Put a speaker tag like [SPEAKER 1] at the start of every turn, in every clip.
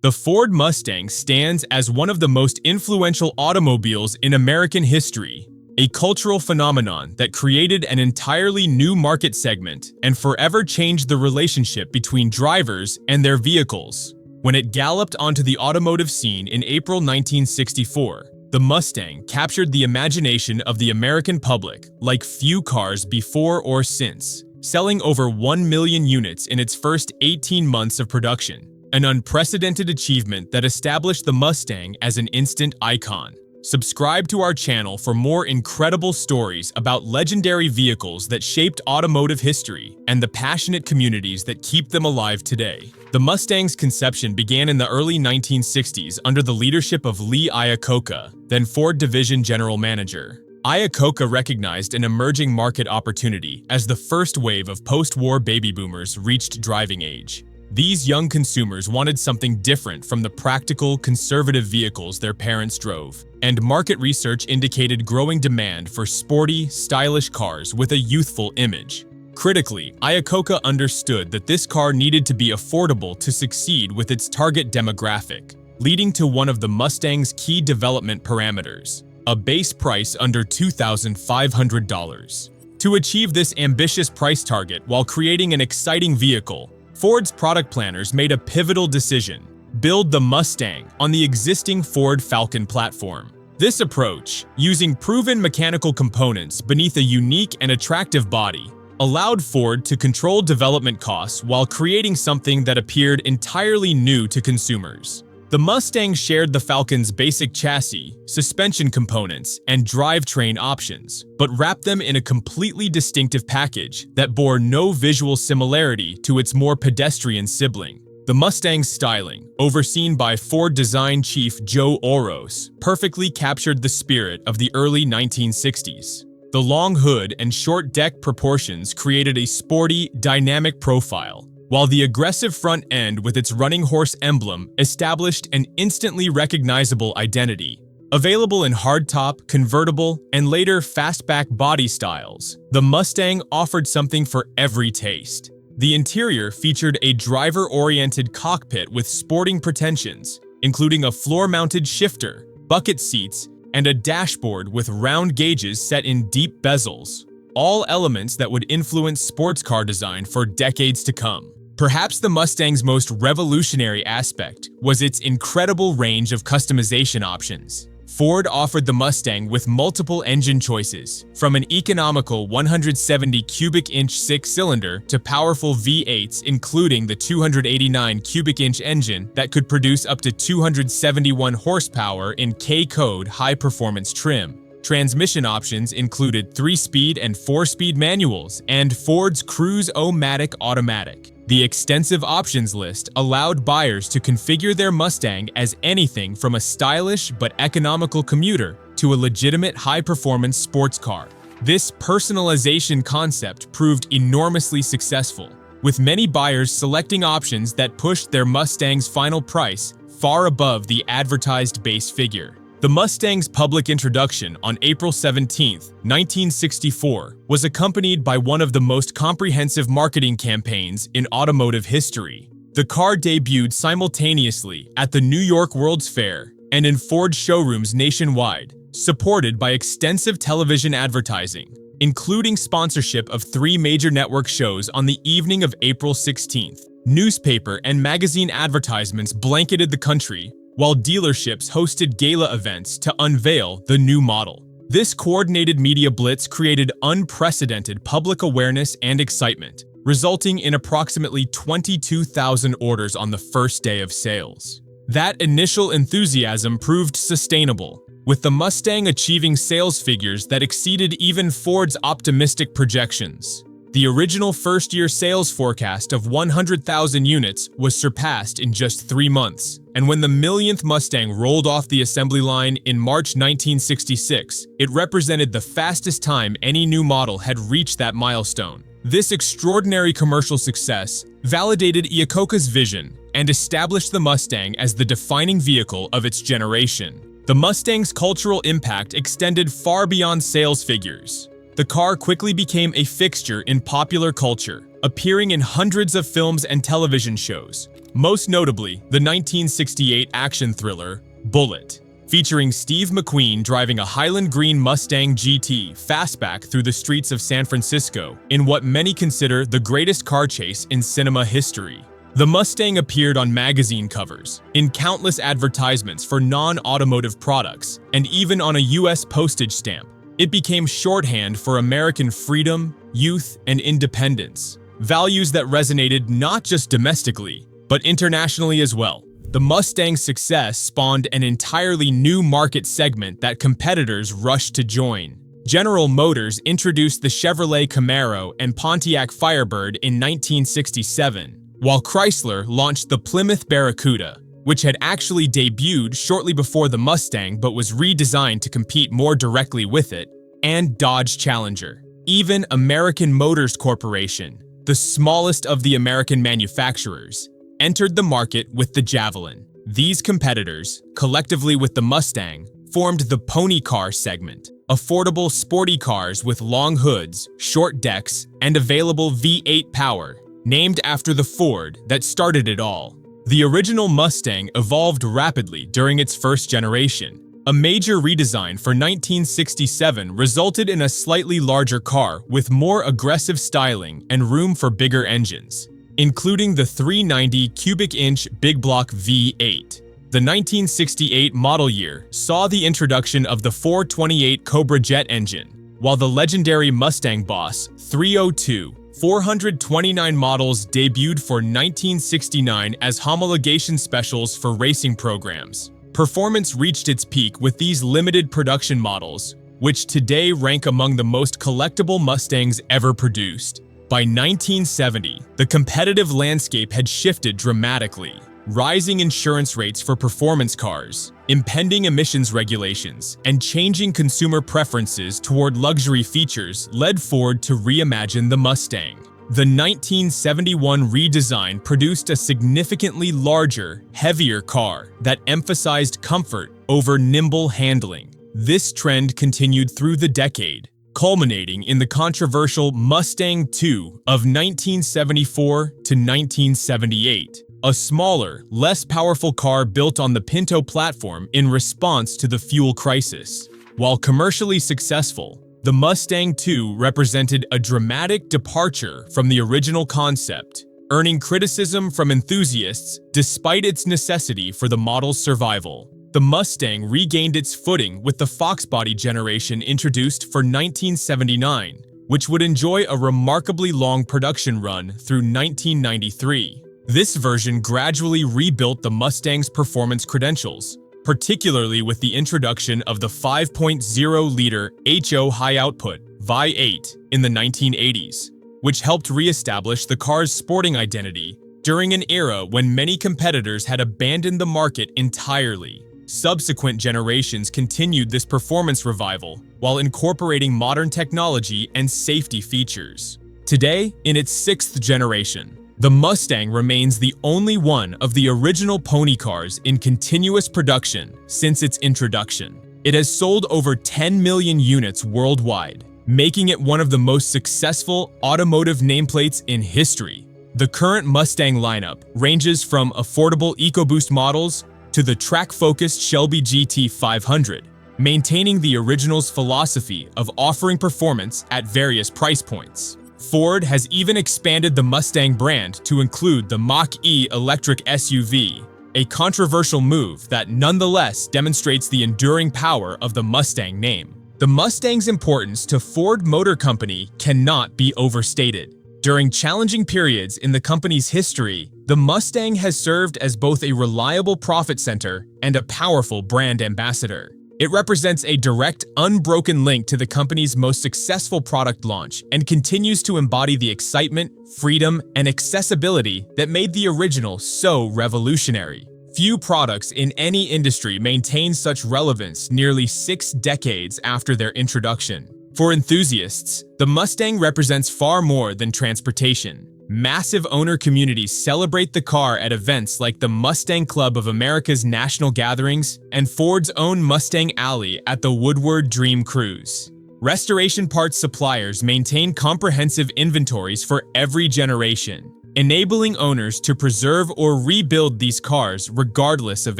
[SPEAKER 1] The Ford Mustang stands as one of the most influential automobiles in American history, a cultural phenomenon that created an entirely new market segment and forever changed the relationship between drivers and their vehicles. When it galloped onto the automotive scene in April 1964, the Mustang captured the imagination of the American public like few cars before or since, selling over 1 million units in its first 18 months of production, an unprecedented achievement that established the Mustang as an instant icon. Subscribe to our channel for more incredible stories about legendary vehicles that shaped automotive history and the passionate communities that keep them alive today. The Mustang's conception began in the early 1960s under the leadership of Lee Iacocca, then Ford Division General Manager. Iacocca recognized an emerging market opportunity as the first wave of post-war baby boomers reached driving age. These young consumers wanted something different from the practical, conservative vehicles their parents drove, and market research indicated growing demand for sporty, stylish cars with a youthful image. Critically, Iacocca understood that this car needed to be affordable to succeed with its target demographic, leading to one of the Mustang's key development parameters: a base price under $2,500. To achieve this ambitious price target while creating an exciting vehicle, Ford's product planners made a pivotal decision: build the Mustang on the existing Ford Falcon platform. This approach, using proven mechanical components beneath a unique and attractive body, allowed Ford to control development costs while creating something that appeared entirely new to consumers. The Mustang shared the Falcon's basic chassis, suspension components, and drivetrain options, but wrapped them in a completely distinctive package that bore no visual similarity to its more pedestrian sibling. The Mustang's styling, overseen by Ford design chief Joe Oros, perfectly captured the spirit of the early 1960s. The long hood and short deck proportions created a sporty, dynamic profile, while the aggressive front end with its running horse emblem established an instantly recognizable identity. Available in hardtop, convertible, and later fastback body styles, the Mustang offered something for every taste. The interior featured a driver-oriented cockpit with sporting pretensions, including a floor-mounted shifter, bucket seats, and a dashboard with round gauges set in deep bezels, all elements that would influence sports car design for decades to come. Perhaps the Mustang's most revolutionary aspect was its incredible range of customization options. Ford offered the Mustang with multiple engine choices, from an economical 170 cubic inch six-cylinder to powerful V8s, including the 289 cubic inch engine that could produce up to 271 horsepower in K-code high-performance trim. Transmission options included 3-speed and 4-speed manuals and Ford's Cruise-O-Matic automatic. The extensive options list allowed buyers to configure their Mustang as anything from a stylish but economical commuter to a legitimate high-performance sports car. This personalization concept proved enormously successful, with many buyers selecting options that pushed their Mustang's final price far above the advertised base figure. The Mustang's public introduction on April 17, 1964, was accompanied by one of the most comprehensive marketing campaigns in automotive history. The car debuted simultaneously at the New York World's Fair and in Ford showrooms nationwide, supported by extensive television advertising, including sponsorship of 3 major network shows on the evening of April 16th. Newspaper and magazine advertisements blanketed the country, while dealerships hosted gala events to unveil the new model. This coordinated media blitz created unprecedented public awareness and excitement, resulting in approximately 22,000 orders on the first day of sales. That initial enthusiasm proved sustainable, with the Mustang achieving sales figures that exceeded even Ford's optimistic projections. The original first-year sales forecast of 100,000 units was surpassed in just 3 months, and when the millionth Mustang rolled off the assembly line in March 1966, it represented the fastest time any new model had reached that milestone. This extraordinary commercial success validated Iacocca's vision and established the Mustang as the defining vehicle of its generation. The Mustang's cultural impact extended far beyond sales figures. The car quickly became a fixture in popular culture, appearing in hundreds of films and television shows, most notably the 1968 action thriller Bullitt, featuring Steve McQueen driving a Highland Green Mustang GT fastback through the streets of San Francisco in what many consider the greatest car chase in cinema history. The Mustang appeared on magazine covers, in countless advertisements for non-automotive products, and even on a US postage stamp. It became shorthand for American freedom, youth, and independence, values that resonated not just domestically, but internationally as well. The Mustang's success spawned an entirely new market segment that competitors rushed to join. General Motors introduced the Chevrolet Camaro and Pontiac Firebird in 1967, while Chrysler launched the Plymouth Barracuda, which had actually debuted shortly before the Mustang but was redesigned to compete more directly with it, and Dodge Challenger. Even American Motors Corporation, the smallest of the American manufacturers, entered the market with the Javelin. These competitors, collectively with the Mustang, formed the pony car segment, affordable sporty cars with long hoods, short decks, and available V8 power, named after the Ford that started it all. The original Mustang evolved rapidly during its first generation. A major redesign for 1967 resulted in a slightly larger car with more aggressive styling and room for bigger engines, including the 390 cubic inch big block V8. The 1968 model year saw the introduction of the 428 Cobra jet engine, while the legendary Mustang Boss 302 429 models debuted for 1969 as homologation specials for racing programs. Performance reached its peak with these limited production models, which today rank among the most collectible Mustangs ever produced. By 1970, the competitive landscape had shifted dramatically. Rising insurance rates for performance cars, impending emissions regulations, and changing consumer preferences toward luxury features led Ford to reimagine the Mustang. The 1971 redesign produced a significantly larger, heavier car that emphasized comfort over nimble handling. This trend continued through the decade, culminating in the controversial Mustang II of 1974 to 1978. A smaller, less powerful car built on the Pinto platform in response to the fuel crisis. While commercially successful, the Mustang II represented a dramatic departure from the original concept, earning criticism from enthusiasts despite its necessity for the model's survival. The Mustang regained its footing with the Fox body generation introduced for 1979, which would enjoy a remarkably long production run through 1993. This version gradually rebuilt the Mustang's performance credentials, particularly with the introduction of the 5.0-liter HO high output VI8 in the 1980s, which helped re-establish the car's sporting identity during an era when many competitors had abandoned the market entirely. Subsequent generations continued this performance revival while incorporating modern technology and safety features. Today, in its sixth generation, the Mustang remains the only one of the original pony cars in continuous production since its introduction. It has sold over 10 million units worldwide, making it one of the most successful automotive nameplates in history. The current Mustang lineup ranges from affordable EcoBoost models to the track-focused Shelby GT 500, maintaining the original's philosophy of offering performance at various price points. Ford has even expanded the Mustang brand to include the Mach-E electric SUV, a controversial move that nonetheless demonstrates the enduring power of the Mustang name. The Mustang's importance to Ford Motor Company cannot be overstated. During challenging periods in the company's history, the Mustang has served as both a reliable profit center and a powerful brand ambassador. It represents a direct, unbroken link to the company's most successful product launch and continues to embody the excitement, freedom, and accessibility that made the original so revolutionary. Few products in any industry maintain such relevance nearly 6 decades after their introduction. For enthusiasts, the Mustang represents far more than transportation. Massive owner communities celebrate the car at events like the Mustang Club of America's national gatherings and Ford's own Mustang Alley at the Woodward Dream Cruise. Restoration parts suppliers maintain comprehensive inventories for every generation, enabling owners to preserve or rebuild these cars regardless of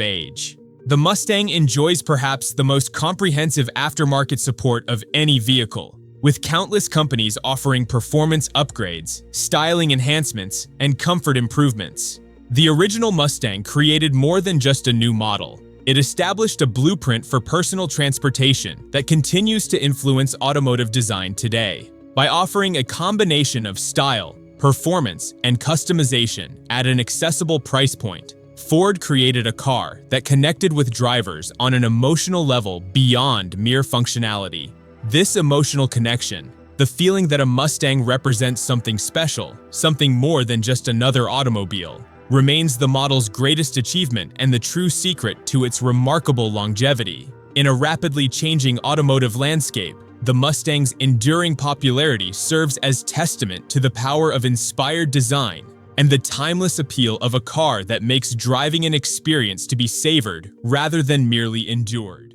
[SPEAKER 1] age. The Mustang enjoys perhaps the most comprehensive aftermarket support of any vehicle, with countless companies offering performance upgrades, styling enhancements, and comfort improvements. The original Mustang created more than just a new model. It established a blueprint for personal transportation that continues to influence automotive design today. By offering a combination of style, performance, and customization at an accessible price point, Ford created a car that connected with drivers on an emotional level beyond mere functionality. This emotional connection, the feeling that a Mustang represents something special, something more than just another automobile, remains the model's greatest achievement and the true secret to its remarkable longevity. In a rapidly changing automotive landscape, the Mustang's enduring popularity serves as testament to the power of inspired design and the timeless appeal of a car that makes driving an experience to be savored rather than merely endured.